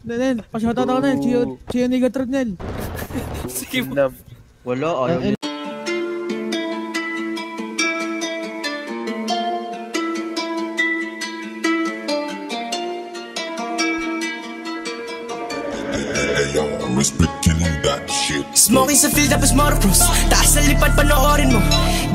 Nel, pa-shoutout ako, Nel. Chiyo Nigatron, Nel. Sige mo. Wala, ayaw nila. Smoking sa field tapos motocross, taas sa lipad panoorin mo.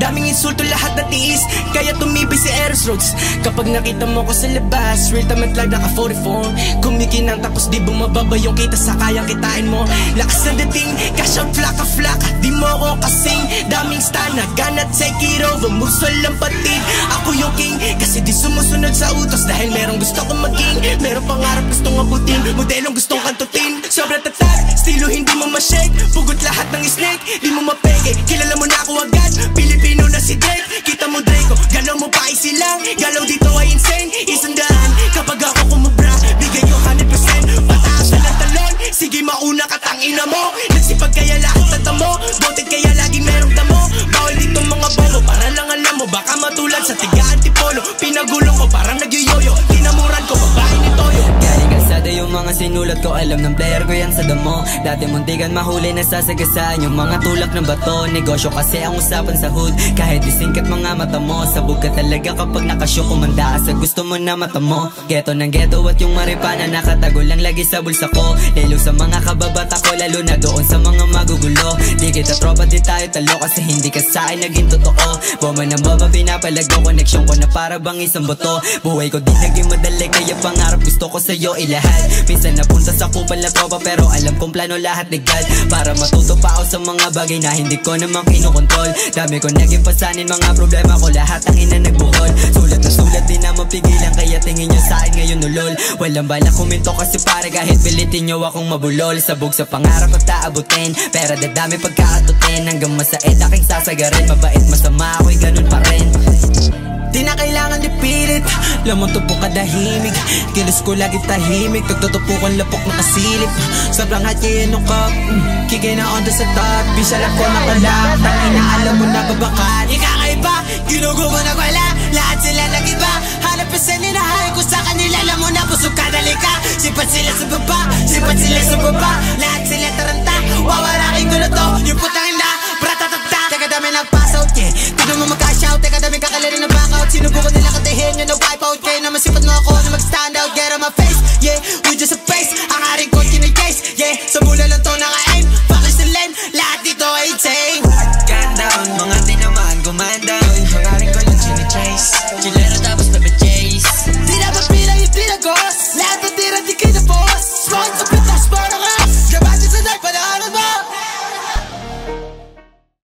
Daming insulto lahat na tiis, kaya tumibay si Eros Roads. Kapag nakita mo ko sa labas, real time at live naka 44. Kumikinang tapos di bumababa yung kita sa kayang kitain mo. Lakas na dating, cash out flaka-flaka, di mo ko kasing daming stana, gana take it over, moves walang patid. Ako yung king, kasi di sumusunod sa utos. Dahil merong gusto kong maging, merong pangarap gustong abutin, modelong gustong kantutin. Sobrang tatag, stilo hindi mo ma-shake, pugot lahat ng snake, di mo mapeke. Kilala mo na ako agad, Pilipino na si Drake. Kita mo Draco, galaw mo pa isilang, galaw dito ay insane. Isandaan, kapag ako kumubra, bigay ko 100%. Pataas na ng talon, sige mauna ka tangina mo. Nagsipag kaya lahat tatamo, boted kaya laging merong damo. Bawal dito mga bobo, para lang alam mo, baka matulad sa tiga-antipolo. Pinagulong ko parang nagyoyoyo, tinamuran ko babae ni Toyo. Galing kalsada yung mga sinulat ko, alam ng player ko yan sa damo. Dati muntikan mahuli na sasagasaan yung mga tulak ng bato. Negosyo kasi ang usapan sa hood, kahit isingkat mga mata mo. Sabog ka talaga kapag nakasyo, kumanda ka sa gusto mo na mata mo. Geto ng geto at yung maripana nakatago lang lagi sa bulsa ko. Lalo sa mga kababata ko, lalo na doon sa mga magugulo. Di kita tropa, di tayo talo kasi hindi ka sa akin naging totoo. Bomba ng bomba pinapalago, koneksyon ko na para bang isang boto. Buhay ko di naging madali kaya pangarap gusto ko sa'yo ilahat. Minsan napunta sa kupal na tropa pero alam kong plano lahat legal, para matuto pa ako sa mga bagay na hindi ko naman kinokontrol. Dami ko naging pasanin, mga problema ko lahat ang ina nagbukol. Sulat na sulat di na mapigilan kaya tingin nyo sa akin ngayon ulol. Walang bala kuminto kasi pare kahit pilitin nyo akong mabulol. Sabog sa pangarap at taabutin, pera dadami pagkaatutin. Hanggang masait aking sasagarin, mabait masama ako'y ganun pa rin. Di na kailangan ipilit, lamang tupo kadahimik. Kilos ko lagi tahimik, tagtutupo kong lapok nakasilip. Sobrang hot kaya nukap, kikay na on the sa top. Bisalap ko nakalap, tangina alam mo na babakat. Ikakaiba, ginugo ko na wala, lahat sila nag-iba. Hanap pa sa ninahay ko sa kanila, alam mo na busog ka dalika. Sipat sila sa baba, sipat sila sa baba. Lahat sila taranta, wawarakin ko na to. Yung putang na, bratatata. Teka dami nag-pass out, yeah. Tignan mo mag-cash out, teka dami kakalarin na back out. Sinubukan nila katihin yun na wipe out, kaya naman sipat mo ako